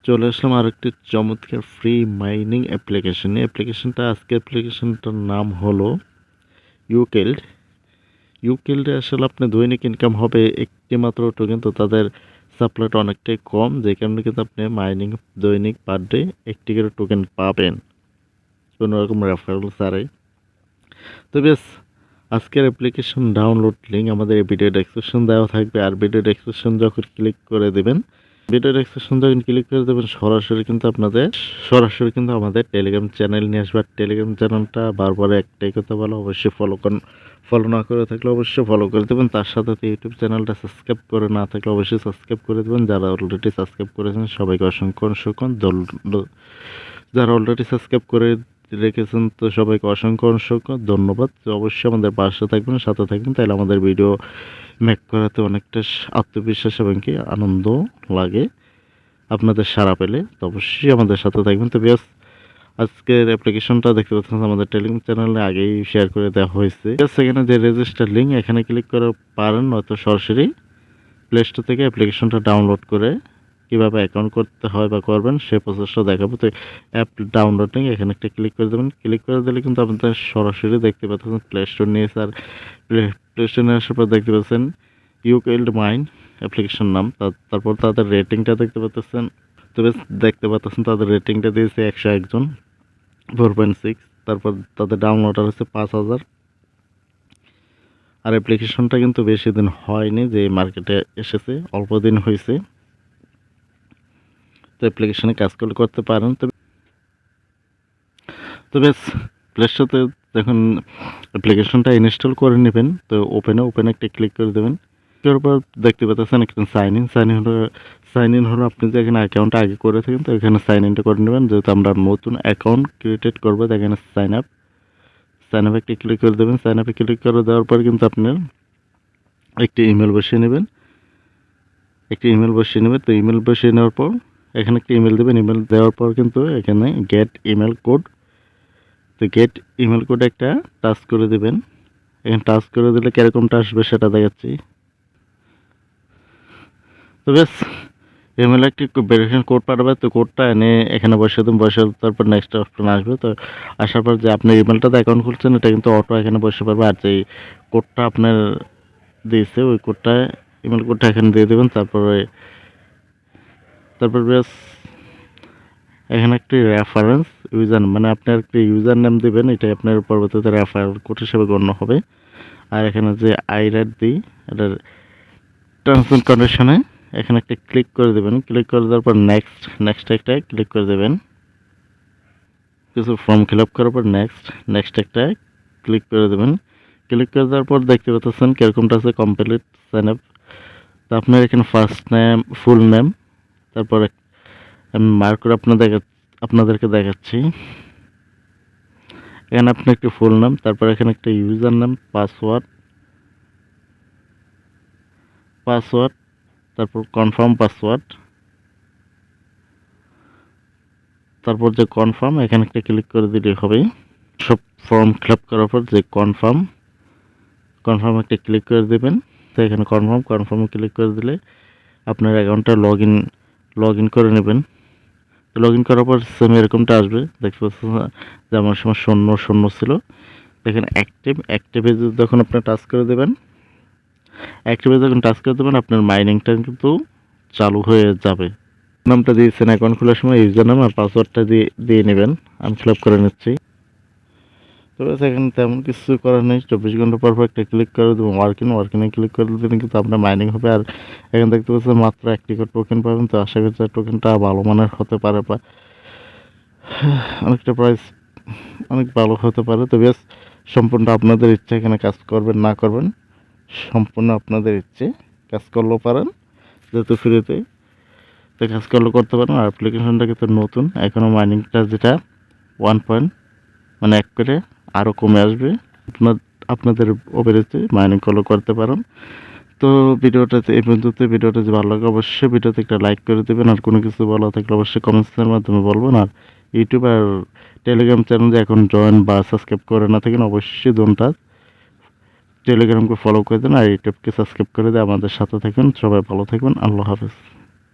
চলে আসলাম আরেকটি চমৎকার ফ্রি মাইনিং অ্যাপ্লিকেশন। অ্যাপ্লিকেশনটা আজকে অ্যাপ্লিকেশনটার নাম হলো ইউকেল্ড। ইউকেল্ডে আসলে আপনার দৈনিক ইনকাম হবে একটি মাত্র টোকেন, তো তাদের সাপ্লাইটা অনেকটাই কম, যে কারণে কিন্তু আপনি মাইনিং দৈনিক পার ডে একটি করে টোকেন পাবেন কোনো রকম রেফারেল ছাড়াই। তো বেশ, আজকের অ্যাপ্লিকেশন ডাউনলোড লিঙ্ক আমাদের এই ভিডিও ডেসক্রিপশন দেওয়া থাকবে। আর ভিডিও ডেসক্রিপশন যখন ক্লিক করে দেবেন, ভিডিও ডেসক্রিপশন যখন ক্লিক করে দেবেন সরাসরি কিন্তু আমাদের টেলিগ্রাম চ্যানেল নিয়ে আসবে। টেলিগ্রাম চ্যানেলটা বারবার একটাই কথা বলা, অবশ্যই ফলো না করে থাকলে অবশ্যই ফলো করে দেবেন। তার সাথে ইউটিউব চ্যানেলটা সাবস্ক্রাইব করে না থাকলে অবশ্যই সাবস্ক্রাইব করে দেবেন। যারা অলরেডি সাবস্ক্রাইব করেছেন সবাইকে অসংখ্য যারা অলরেডি সাবস্ক্রাইব করে রেখেছেন তো সবাইকে অসংখ্য ধন্যবাদ। তো অবশ্যই আমাদের পাশে থাকবেন, সাথে থাকবেন, তাহলে আমাদের ভিডিও মেক করাতে অনেকটা আত্মবিশ্বাস এবং কি আনন্দ লাগে আপনাদের সাড়া পেলে। তো অবশ্যই আমাদের সাথে থাকবেন। তো বেশ, আজকের অ্যাপ্লিকেশনটা দেখতে পাচ্ছেন আমাদের টেলিগ্রাম চ্যানেলে আগেই শেয়ার করে দেওয়া হয়েছে। সেখানে যে রেজিস্টার লিঙ্ক এখানে ক্লিক করে পারেন, নয়তো সরাসরি প্লে স্টোর থেকে অ্যাপ্লিকেশনটা ডাউনলোড করে কীভাবে অ্যাকাউন্ট করতে হয় বা করবেন সে প্রসেসটা দেখাবো। তো অ্যাপ ডাউনলোড লিঙ্ক এখানে একটা ক্লিক করে দেবেন। ক্লিক করে দিলে কিন্তু আপনাদের সরাসরি দেখতে পাচ্ছেন প্লে স্টোর নিয়েছে। আর প্লে স্টোর নিয়ে আসার পর দেখতে পাচ্ছেন ইউকেল্ড মাইন অ্যাপ্লিকেশন নাম, তারপর তাদের রেটিংটা দেখতে পাচ্ছেন। তো বেশ, দেখতে পাচ্ছেন তাদের রেটিংটা দিয়েছে 101 জন, 4.6। তারপর তাদের ডাউনলোডার হচ্ছে 5000। আর অ্যাপ্লিকেশনটা কিন্তু বেশি দিন হয়নি যে মার্কেটে এসেছে, অল্প দিন হয়েছে। তো অ্যাপ্লিকেশনে কাজ করতে পারেন। তো বেশ, প্লে স্টোরে যখন অ্যাপ্লিকেশনটা ইনস্টল করে নেবেন, তো ওপেনে একটা ক্লিক করে দেবেন। তারপর দেখতে পাচ্ছেন এখানে সাইন ইন হলো আপনি যে এখানে অ্যাকাউন্টটা আগে করে থাকেন, তো এখানে সাইন ইনটা করে নেবেন। যেহেতু আমরা নতুন অ্যাকাউন্ট ক্রিয়েট করবো, তো এখানে সাইন আপে একটা ক্লিক করে দেবেন। সাইন আপে ক্লিক করে দেওয়ার পর কিন্তু আপনার একটি ইমেল বসিয়ে নেবেন। তো ইমেল বসিয়ে নেওয়ার পর এখানে একটা ইমেল দেবেন। ইমেল দেওয়ার পর কিন্তু এখানে গেট ইমেল কোড, তো গেট ইমেল কোড একটা টাচ করে দেবেন। এখানে টাচ করে দিলে কীরকমটা আসবে সেটা দেখাচ্ছি। তো বেশ, ইমেলে একটি ভেরিফিকেশন কোড পাঠাবে, তো কোডটা এনে এখানে বসিয়ে দেবেন। তারপর নেক্সট অপশন আসবে। তো আসার পর যে আপনি ইমেলটাতে অ্যাকাউন্ট খুলছেন এটা কিন্তু অটো এখানে বসে পারবে। আর যে কোডটা আপনার দিয়েছে ওই কোডটা, ইমেল কোডটা এখানে দিয়ে দেবেন। তারপর বেশ, এখানে একটি রেফারেন্স ইউজার, মানে আপনার একটি ইউজার নেম দেবেন, এটাই আপনার পরবর্তীতে রেফারেল কোড হিসেবে গণ্য হবে। আর এখানে যে আইরাট দিই, এটার টার্মস অ্যান্ড কন্ডিশনে এখানে একটা ক্লিক করে দেবেন। ক্লিক করে দেওয়ার পর নেক্সট একটা ক্লিক করে দেবেন। কিছু ফর্ম ফিল আপ করার পর নেক্সট একটা ক্লিক করে দেবেন। ক্লিক করে দেওয়ার পর দেখতে পাচ্ছেন কীরকমটা আছে কমপ্লিট সাইন আপ। তো আপনার এখানে ফার্স্ট নেম, ফুল নেম, তারপর আমি মার্ক করে আপনাদেরকে দেখাচ্ছি। এখানে আপনার একটি ফুল নাম, তারপর এখানে একটা ইউজার নাম, পাসওয়ার্ড, তারপর কনফার্ম পাসওয়ার্ড, তারপর যে কনফার্ম এখানে একটা ক্লিক করে দিলেই হবে। সব ফর্ম ফিল আপ করার পর যে কনফার্ম একটা ক্লিক করে দেবেন। তো এখানে কনফার্মে ক্লিক করে দিলে আপনার অ্যাকাউন্টটা লগ ইন করে নেবেন। তো লগ ইন করার পর সেম এরকমটা আসবে, দেখতে পাচ্ছেন যেমন সময় শূন্য ছিল। দেখেন অ্যাক্টিভে যখন আপনি টাচ করে দেবেন, আপনার মাইনিংটা কিন্তু চালু হয়ে যাবে। নামটা দিয়েছেন অ্যাকাউন্ট খোলার সময়, ইউজার নাম আর পাসওয়ার্ডটা দিয়ে নেবেন। আমি ফিল আপ করে নিচ্ছি। তো এখানে তেমন কিছু করার নেই, 24 ঘন্টা পর একটা ক্লিক করে দেবো ওয়ার্কিংয়ে ক্লিক করে দিলে কিন্তু আপনার মাইনিং হবে। আর এখানে দেখতে পাচ্ছেন মাত্র 1 করে টোকেন পাবেন। তো আশা করছি টোকেনটা ভালো মানের হতে পারে, বা অনেকটা প্রাইস অনেক ভালো হতে পারে। তো বেশ, সম্পূর্ণ আপনাদের ইচ্ছা, এখানে কাজ করবেন না করবেন সম্পূর্ণ আপনাদের ইচ্ছে। কাজ করলেও পারেন, যেহেতু ফ্রিতে, তো কাজ করলেও করতে পারেন। আর অ্যাপ্লিকেশনটা কিন্তু নতুন, এখনও মাইনিংটা যেটা 1 করে আরও কমে আসবে। আপনাদের অভিরুচি, মাইনিং করলেও করতে পারেন। তো ভিডিওটাতে এই পর্যন্ত। ভিডিওটা যদি ভালো লাগে অবশ্যই ভিডিওতে একটা লাইক করে দেবেন। আর কোনো কিছু বলা থাকলে অবশ্যই কমেন্টসের মাধ্যমে বলবেন। আর ইউটিউব আর টেলিগ্রাম চ্যানেলে এখন জয়েন বা সাবস্ক্রাইব করে না থাকেন অবশ্যই দুটা টেলিগ্রামকে ফলো করে দেন আর ইউটিউবকে সাবস্ক্রাইব করে দিয়ে আমাদের সাথে থাকুন। সবাই ভালো থাকবেন। আল্লাহ হাফেজ।